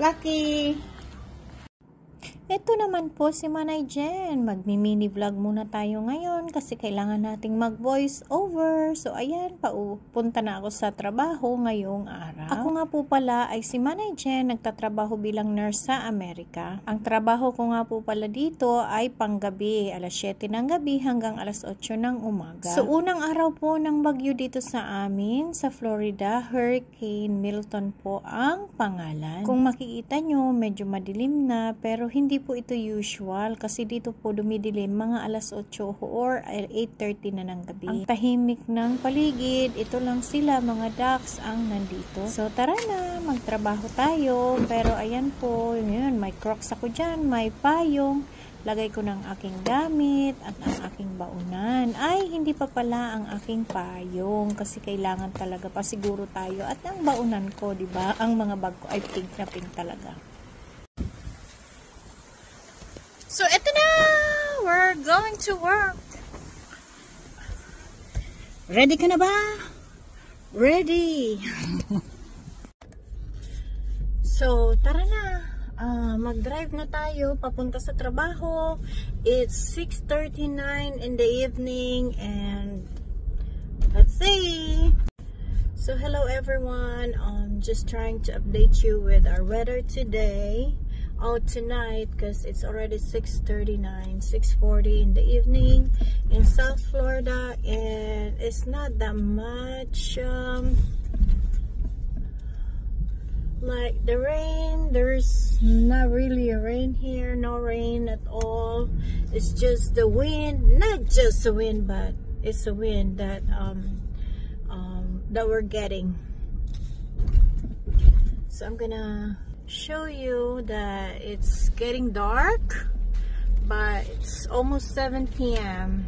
Lucky! Ito naman po si Manay Jen. Magmi-mini vlog muna tayo ngayon kasi kailangan nating mag-voice over. So ayan, punta na ako sa trabaho ngayong araw. Ako nga po pala ay si Manay Jen, nagtatrabaho bilang nurse sa Amerika. Ang trabaho ko nga po pala dito ay panggabi, alas 7 ng gabi hanggang alas 8 ng umaga. So unang araw po ng bagyo dito sa amin, sa Florida, Hurricane Milton po ang pangalan. Kung makikita nyo, medyo madilim na pero hindi po ito usual kasi dito po dumidilim mga alas 8 or 8:30 na ng gabi. Ang tahimik ng paligid, ito lang sila mga ducks ang nandito. So tara na, magtrabaho tayo. Pero ayan po, yun, may crocs ako dyan, may payong. Lagay ko ng aking gamit at ang aking baunan. Ay, hindi pa pala ang aking payong kasi kailangan talaga pa siguro tayo. At ang baunan ko, di ba? Ang mga bag ko ay pink na pink talaga. So, eto na! We're going to work! Ready ka na ba? Ready! So, tara na! Mag-drive na tayo papunta sa trabaho. It's 6:39 in the evening and let's see! So, hello everyone. Just trying to update you with our weather today. Tonight because it's already 6:39, 6:40 in the evening in South Florida, and it's not that much like the rain. There's not really a rain here, no rain at all. It's just the wind, not just the wind, but it's the wind that that we're getting. So I'm gonna show you that it's getting dark, but it's almost 7 p.m.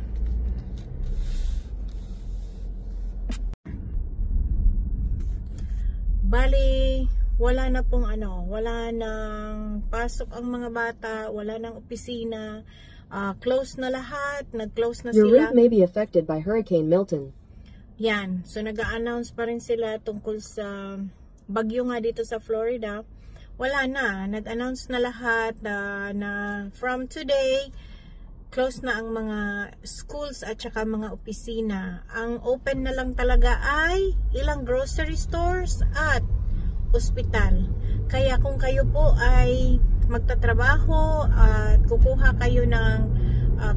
Bali, wala na pong wala nang pasok ang mga bata, wala nang opisina, close na lahat, nag-close na Your sila. route may be affected by Hurricane Milton. Yan, so nag-a-announce pa rin sila tungkol sa bagyo nga dito sa Florida. Wala na, nag-announce na lahat na from today, close na ang mga schools at saka mga opisina. Ang open na lang talaga ay ilang grocery stores at ospital. Kaya kung kayo po ay magtatrabaho at kukuha kayo ng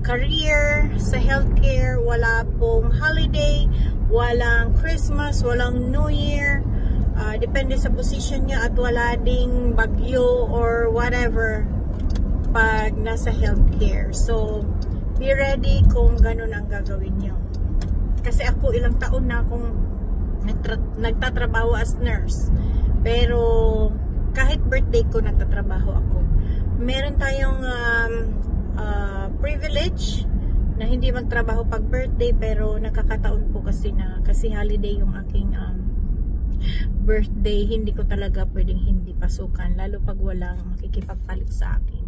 career sa healthcare, wala pong holiday, walang Christmas, walang New Year, depende sa position niya at wala ding bagyo or whatever pag nasa healthcare. So, be ready kung ganun ang gagawin nyo. Kasi ako ilang taon na akong nagtatrabaho as nurse. Pero kahit birthday ko nagtatrabaho ako. Meron tayong privilege na hindi magtrabaho pag birthday, pero nakakataon po kasi holiday yung aking birthday, hindi ko talaga pwedeng hindi pasukan, lalo pag walang makikipagpalit sa akin.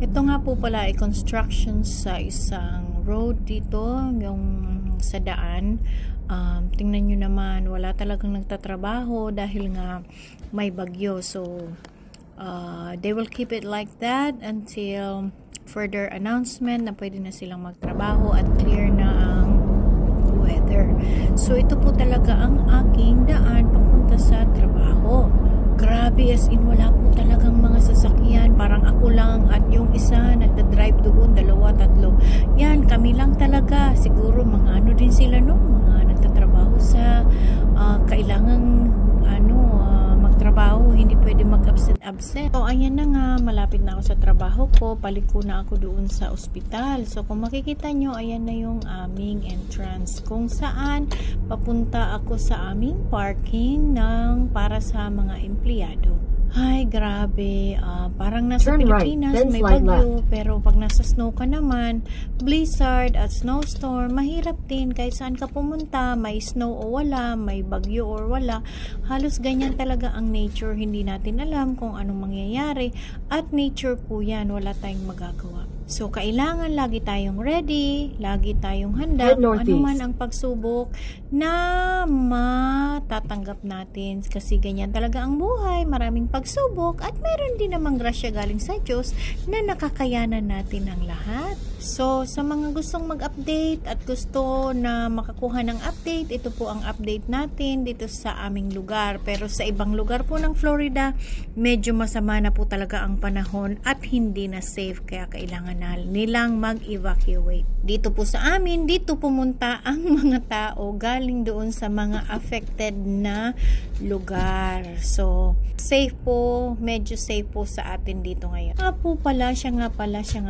Ito nga po pala ay construction sa isang road dito, yung sa daan. Tingnan nyo naman, wala talagang nagtatrabaho dahil nga may bagyo. So, they will keep it like that until further announcement na pwede na silang magtrabaho at clear na ang weather. So ito po talaga ang aking daan papunta sa trabaho. Grabe, as in wala po talagang mga sasakyan. Parang ako lang at yung isa nagda-drive doon, 2, 3. Yan, kami lang talaga. Siguro mga din sila mga nagtatrabaho sa kailangang magtrabaho, hindi pwede mag-absent. So ayan na nga, malapit na ako sa trabaho ko, paliko na ako doon sa ospital. So kung makikita nyo, ayan na yung aming entrance kung saan papunta ako sa aming parking para sa mga empleyado. Ay, grabe. Parang nasa Pilipinas, may bagyo. Pero pag nasa snow ka naman, blizzard at snowstorm, mahirap din. Kahit saan ka pumunta, may snow o wala, may bagyo or wala. Halos ganyan talaga ang nature. Hindi natin alam kung anong mangyayari. At nature po yan, wala tayong magagawa. So, kailangan lagi tayong ready, lagi tayong handa, Head kung ano northeast. man ang pagsubok na matatanggap natin. Kasi ganyan talaga ang buhay, maraming pagsubok at meron din namang grasya galing sa Diyos na nakakayanan natin ang lahat. So, sa mga gustong mag-update at gusto na makakuha ng update, ito po ang update natin dito sa aming lugar. Pero sa ibang lugar po ng Florida, medyo masama na po talaga ang panahon at hindi na safe, kaya kailangan na nilang mag-evacuate. Dito po sa amin, dito pumunta ang mga tao galing doon sa mga affected na lugar. So, safe po, medyo safe po sa atin dito ngayon. Siya nga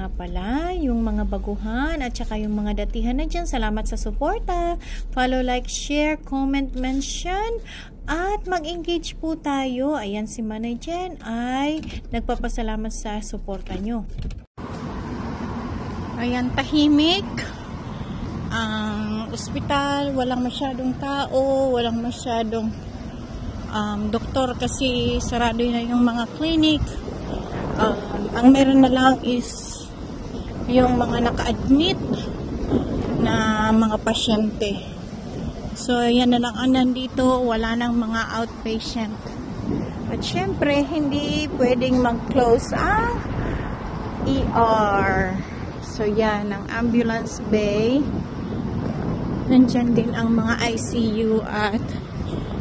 pala, yung mga baguhan at saka yung mga datihan na dyan. Salamat sa suporta. Follow, like, share, comment, mention, at mag-engage po tayo. Ayan, si Manay Jen ay nagpapasalamat sa suporta nyo. Ayan, tahimik ang ospital, walang masyadong tao, walang masyadong doktor kasi sarado na yung mga clinic. Ang meron na lang is yung mga naka-admit na mga pasyente. So, yan na lang ang nandito, wala nang mga outpatient. At syempre, hindi pwedeng mag-close ang ER. So, yan, ang ambulance bay. Nandyan din ang mga ICU at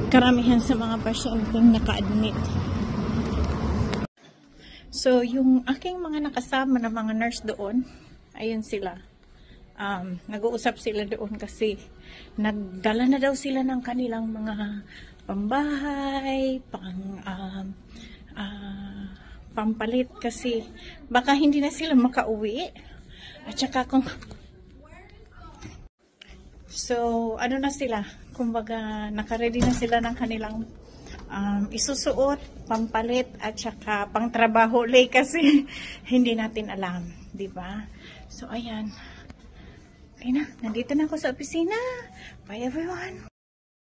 karamihan sa mga pasyenteng naka-admit. So, yung aking mga nakasama na mga nurse doon, ayun sila. Nag-uusap sila doon kasi nagdala na daw sila ng kanilang mga pambahay, pampalit kasi baka hindi na sila makauwi. At saka ano na sila, kumbaga naka-ready na sila ng kanilang isusuot, pampalit at saka pangtrabaho lay kasi hindi natin alam, di ba? So ayan. Okay na, nandito na ako sa opisina. Bye everyone.